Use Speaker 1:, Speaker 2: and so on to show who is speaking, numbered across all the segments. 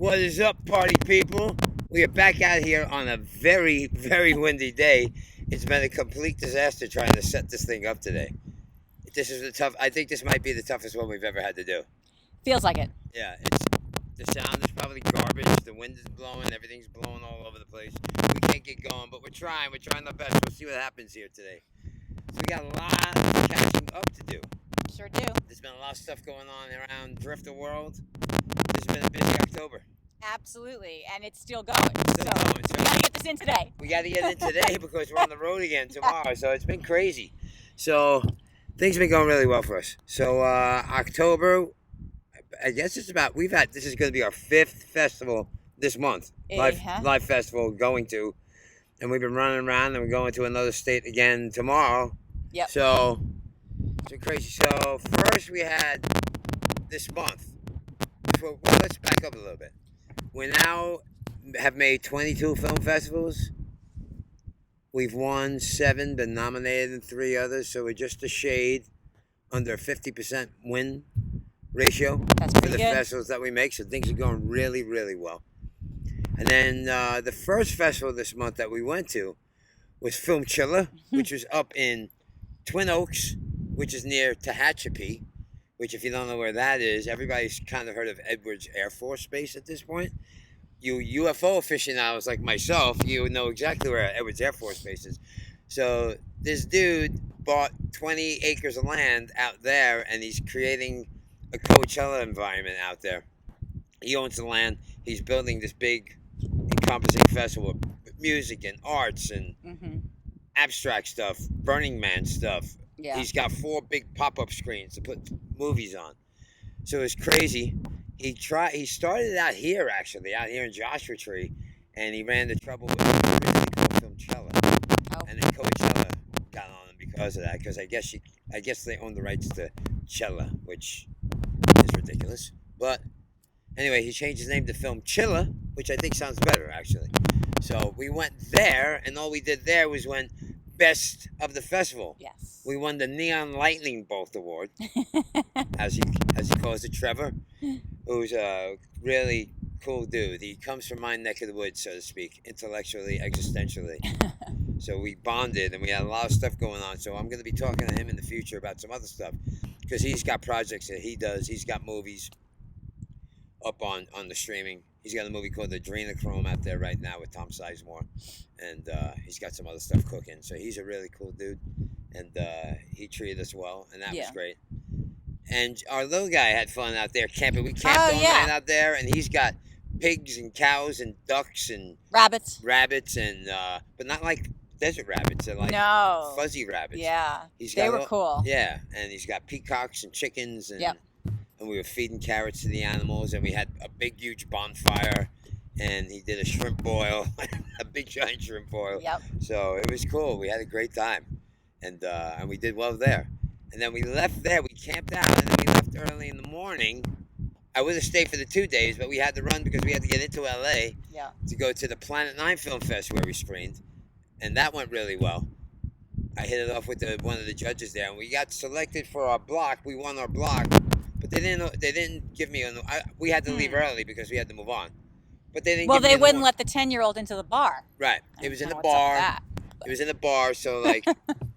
Speaker 1: What is up, party people? We are back out here on a very, very windy day. It's been a complete disaster trying to set this thing up today. This is I think this might be the toughest one we've ever had to do.
Speaker 2: Feels like it.
Speaker 1: Yeah, the sound is probably garbage. The wind is blowing. Everything's blowing all over the place. We can't get going, but we're trying. We're trying our best. We'll see what happens here today. So we got a lot of catching up to do.
Speaker 2: Sure do.
Speaker 1: There's been a lot of stuff going on around Driftin world. This has been a busy October.
Speaker 2: Absolutely, and it's still going.
Speaker 1: Still
Speaker 2: so
Speaker 1: going.
Speaker 2: we gotta get this in today.
Speaker 1: We got to get in today because we're on the road again tomorrow. So it's been crazy. So things have been going really well for us. So October, I guess this is going to be our 5th festival this month. Live festival going to. And we've been running around and we're going to another state again tomorrow.
Speaker 2: Yep.
Speaker 1: So it's been crazy. So first we had this month. Well, let's back up a little bit. We now have made 22 film festivals. We've won 7, been nominated in 3 others, so we're just a shade under 50% win ratio for the festivals that we make. So things are going really, really well. And then the first festival this month that we went to was Film Chiller, which was up in Twin Oaks, which is near Tehachapi. Which, if you don't know where that is, everybody's kind of heard of Edwards Air Force Base at this point. You UFO aficionados like myself, you know exactly where Edwards Air Force Base is. So this dude bought 20 acres of land out there, and he's creating a Coachella environment out there. He owns the land. He's building this big encompassing festival with music and arts and abstract stuff, Burning Man stuff. Yeah. He's got 4 big pop-up screens to put movies on. So it's crazy. He started out here, actually, out here in Joshua Tree, and he ran into trouble with originally called Film Chiller. Oh. And then Coachella got on him because of that, because I guess they own the rights to Chella, which is ridiculous. But anyway, he changed his name to Film Chiller, which I think sounds better, actually. So we went there, and all we did there was win Best of the Festival. Yes. We won the Neon Lightning Bolt Award, as he calls it, Trevor, who's a really cool dude. He comes from my neck of the woods, so to speak, intellectually, existentially. So we bonded, and we had a lot of stuff going on. So I'm going to be talking to him in the future about some other stuff, because he's got projects that he does. He's got movies up on the streaming. He's got a movie called Adrenochrome out there right now with Tom Sizemore, and he's got some other stuff cooking. So he's a really cool dude, and he treated us well, and that was great. And our little guy had fun out there camping. We camped all night out there, and he's got pigs and cows and ducks and rabbits, and but not like desert rabbits. They're like fuzzy rabbits. Yeah, they were cool. Yeah, and he's got peacocks and chickens and. Yep. And we were feeding carrots to the animals, and we had a big, huge bonfire, and he did a shrimp boil, a big, giant shrimp boil. Yep. So it was cool. We had a great time, and we did well there. And then we left there. We camped out, and then we left early in the morning. I would have stayed for the 2 days, but we had to run because we had to get into L.A. To go to the Planet 9 Film Fest where we screened, and that went really well. I hit it off with one of the judges there, and we got selected for our block. We won our block. But they didn't give me we had to leave early because we had to move on. But they didn't. Well, they wouldn't let the 10-year-old into the bar. Right. It was in the bar. It was in the bar, so like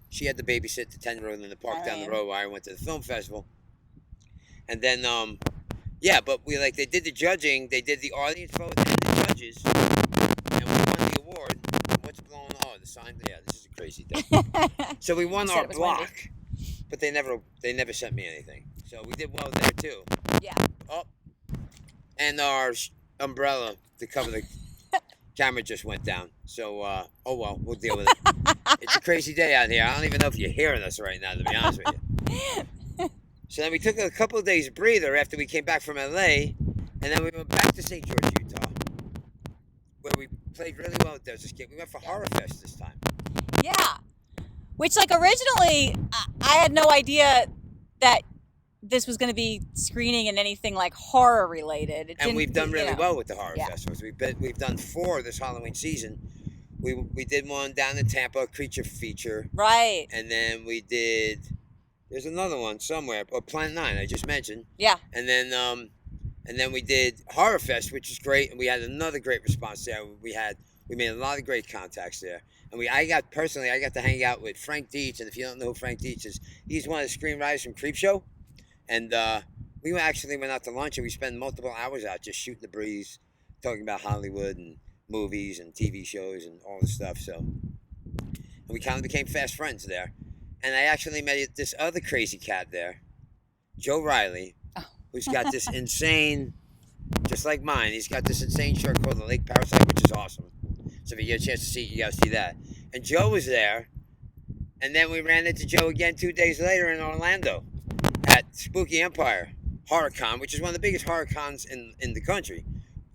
Speaker 1: she had to babysit the 10-year-old in the park down the road while I went to the film festival. And then but they did the judging, they did the audience vote and the judges, and we won the award. What's blowing on? Oh, the sign. Yeah, this is a crazy day. So we won our block. But they never sent me anything. So we did well there too. Yeah. Oh. And our umbrella to cover the camera just went down. So oh well, we'll deal with it. It's a crazy day out here. I don't even know if you're hearing us right now, to be honest with you. So then we took a couple of days breather after we came back from LA, and then we went back to St. George, Utah, where we played really well with Desert Kid. We went for Horror Fest this time. Yeah. Which, like, originally, I had no idea that this was going to be screening in anything, like, horror-related. And we've done really well with the horror festivals. We've done 4 this Halloween season. We did one down in Tampa, Creature Feature. Right. And then we did... There's another one somewhere. Planet 9, I just mentioned. Yeah. And then And then we did Horror Fest, which is great, and we had another great response there. We made a lot of great contacts there, and I got to hang out with Frank Dietz, and if you don't know who Frank Dietz is, he's one of the screenwriters from Creepshow, and we actually went out to lunch, and we spent multiple hours out just shooting the breeze, talking about Hollywood and movies and TV shows and all this stuff. So, and we kind of became fast friends there, and I actually met this other crazy cat there, Joe Riley, who's got this insane, just like mine, he's got this insane shirt called the Lake Parasite, which is awesome. So if you get a chance to see it, you gotta see that. And Joe was there, and then we ran into Joe again 2 days later in Orlando at Spooky Empire HorrorCon, which is one of the biggest horror cons in the country.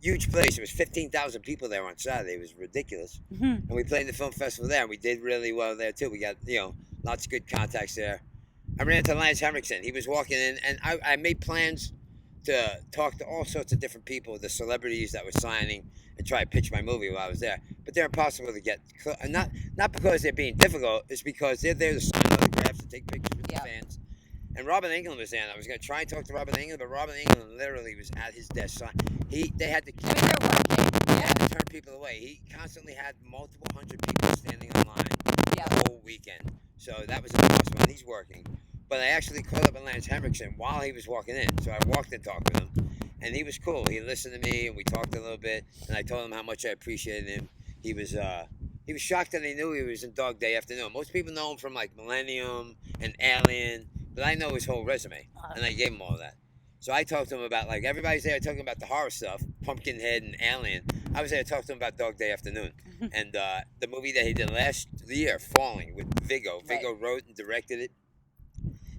Speaker 1: Huge place. It was 15,000 people there on Saturday. It was ridiculous. And we played the film festival there, and we did really well there too. We got, lots of good contacts there. I ran into Lance Henriksen. He was walking in, and I made plans to talk to all sorts of different people, the celebrities that were signing, and try to pitch my movie while I was there. But they're impossible to get. Not because they're being difficult. It's because they're there to sign autographs and take pictures with the fans. And Robin Englund was there, and I was going to try and talk to Robin Englund, but Robin Englund literally was at his desk. They had to turn people away. He constantly had multiple hundred people standing in line the whole weekend. So that was impossible, and he's working. But I actually caught up with Lance Henriksen while he was walking in. So I walked and talked with him, and he was cool. He listened to me, and we talked a little bit, and I told him how much I appreciated him. He was shocked that he knew he was in Dog Day Afternoon. Most people know him from like Millennium and Alien, but I know his whole resume, and I gave him all that. So I talked to him about, like, everybody's there talking about the horror stuff, Pumpkinhead and Alien. I was there to talk to him about Dog Day Afternoon. And the movie that he did last year, Falling, with Viggo. Viggo wrote and directed it.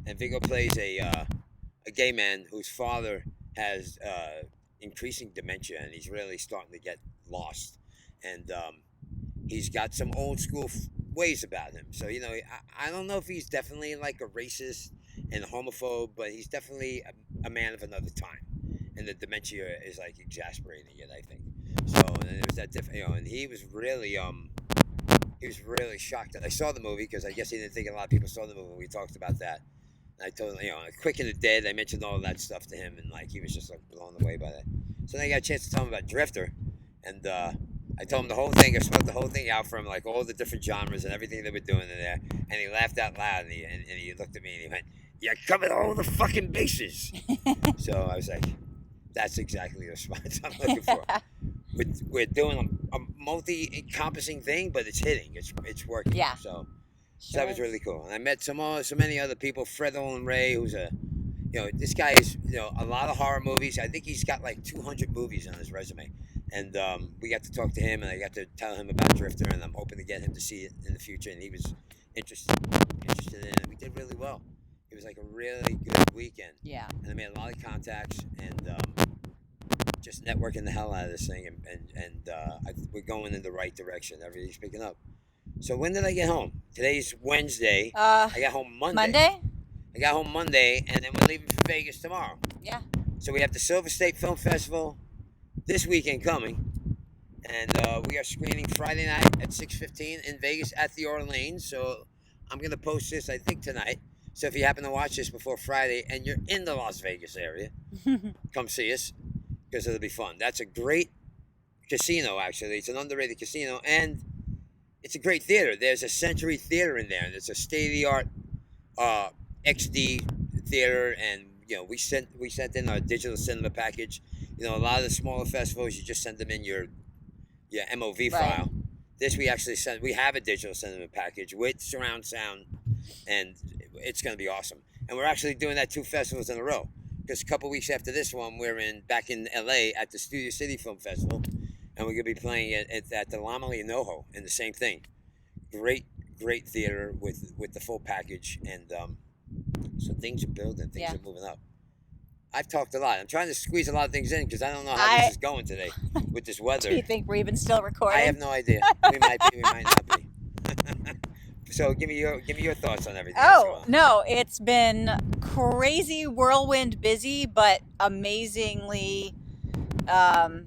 Speaker 1: And Viggo plays a gay man whose father has increasing dementia, and he's really starting to get lost. And he's got some old school ways about him. So, I don't know if he's definitely like a racist and a homophobe, but he's definitely a man of another time. And the dementia is like exasperating it, I think. So, and there was that different, and he was really shocked that I saw the movie, because I guess he didn't think a lot of people saw the movie. We talked about that. And I told him, Quick and the Dead, I mentioned all that stuff to him, and like he was just like blown away by that. So then I got a chance to tell him about Drifter, and I told him the whole thing. I spelled the whole thing out for him, like all the different genres and everything they were doing in there. And he laughed out loud, and he looked at me and he went, "You covered all the fucking bases." So I was like, that's exactly the response I'm looking for. We're doing a multi-encompassing thing, but it's hitting. It's working.
Speaker 2: Yeah.
Speaker 1: So that was really cool. And I met so many other people. Fred Olin Ray, who's this guy is, a lot of horror movies. I think he's got like 200 movies on his resume. And we got to talk to him, and I got to tell him about Drifter, and I'm hoping to get him to see it in the future. And he was interested in it, and we did really well. It was like a really good weekend.
Speaker 2: Yeah.
Speaker 1: And I made a lot of contacts, and just networking the hell out of this thing, and we're going in the right direction. Everything's picking up. So when did I get home? Today's Wednesday. I got home Monday. I got home Monday, and then we're leaving for Vegas tomorrow.
Speaker 2: Yeah.
Speaker 1: So we have the Silver State Film Festival this weekend coming, and we are screening Friday night at 6:15 in Vegas at the Orleans. So I'm going to post this, I think, tonight. So if you happen to watch this before Friday and you're in the Las Vegas area, come see us, because it'll be fun. That's a great casino, actually. It's an underrated casino, and it's a great theater. There's a Century Theater in there, and it's a state-of-the-art XD theater, and we sent in our digital cinema package. A lot of the smaller festivals, you just send them in your MOV file. This we actually send. We have a digital cinema package with surround sound, and it's going to be awesome. And we're actually doing that 2 festivals in a row, because a couple weeks after this one, we're back in LA at the Studio City Film Festival, and we're going to be playing it at the Laemmle in NoHo, and the same thing. Great theater with the full package, and so things are building, things are moving up. I've talked a lot. I'm trying to squeeze a lot of things in, because I don't know how this is going today with this weather.
Speaker 2: Do you think we're even still recording?
Speaker 1: I have no idea. We might be. We might not be. So give me your thoughts on everything.
Speaker 2: Oh no, it's been crazy, whirlwind busy, but amazingly. I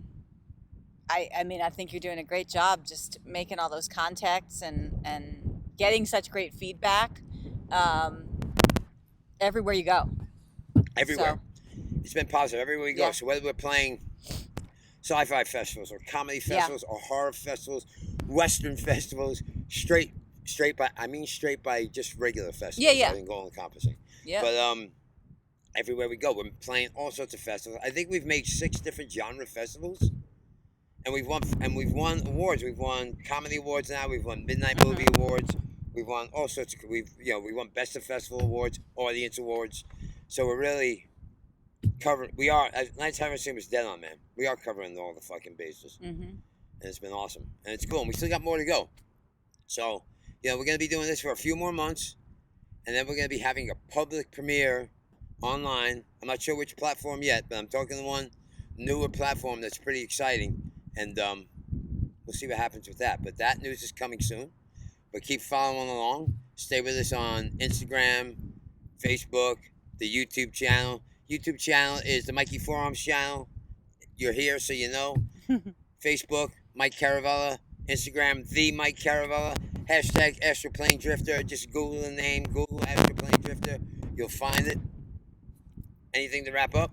Speaker 2: think you're doing a great job just making all those contacts and getting such great feedback everywhere you go.
Speaker 1: Everywhere.
Speaker 2: So.
Speaker 1: it's been positive everywhere we go.
Speaker 2: Yeah.
Speaker 1: So whether we're playing sci-fi festivals or comedy
Speaker 2: Yeah.
Speaker 1: festivals or horror festivals, Western festivals, straight by just regular festivals.
Speaker 2: Yeah.
Speaker 1: I didn't go all encompassing.
Speaker 2: Yeah.
Speaker 1: But everywhere we go, we're playing all sorts of festivals. I think we've made 6 different genre festivals. And we've won awards. We've won comedy awards now. We've won midnight movie awards. We've won all sorts of. We won best of festival awards, audience awards. So we're really covering. We are. As Nighttime Scene was dead on, man. We are covering all the fucking bases, and it's been awesome, and it's cool. And we still got more to go. So we're gonna be doing this for a few more months, and then we're gonna be having a public premiere online. I'm not sure which platform yet, but I'm talking to one newer platform that's pretty exciting. And we'll see what happens with that. But that news is coming soon. But keep following along. Stay with us on Instagram, Facebook, the YouTube channel. YouTube channel is the Mikey Forearms channel. You're here, so you know. Facebook, Mike Caravella. Instagram, the Mike Caravella. Hashtag Astroplane Drifter. Just Google the name. Google Astroplane Drifter. You'll find it. Anything to wrap up?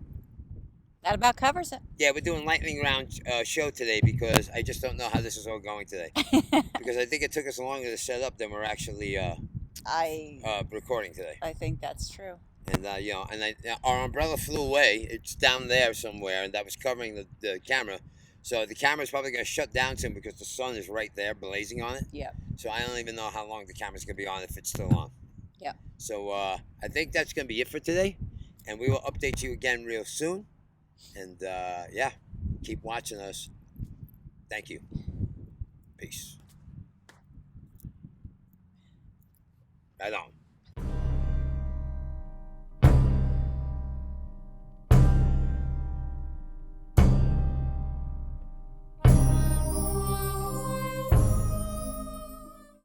Speaker 2: That about covers it.
Speaker 1: Yeah, we're doing lightning round show today because I just don't know how this is all going today. Because I think it took us longer to set up than we're actually recording today.
Speaker 2: I think that's true.
Speaker 1: And our umbrella flew away. It's down there somewhere, and that was covering the camera. So the camera's probably going to shut down soon because the sun is right there, blazing on it.
Speaker 2: Yeah.
Speaker 1: So I don't even know how long the camera's going to be on if it's still on.
Speaker 2: Yeah.
Speaker 1: So I think that's going to be it for today, and we will update you again real soon. And keep watching us. Thank you. Peace. Right on.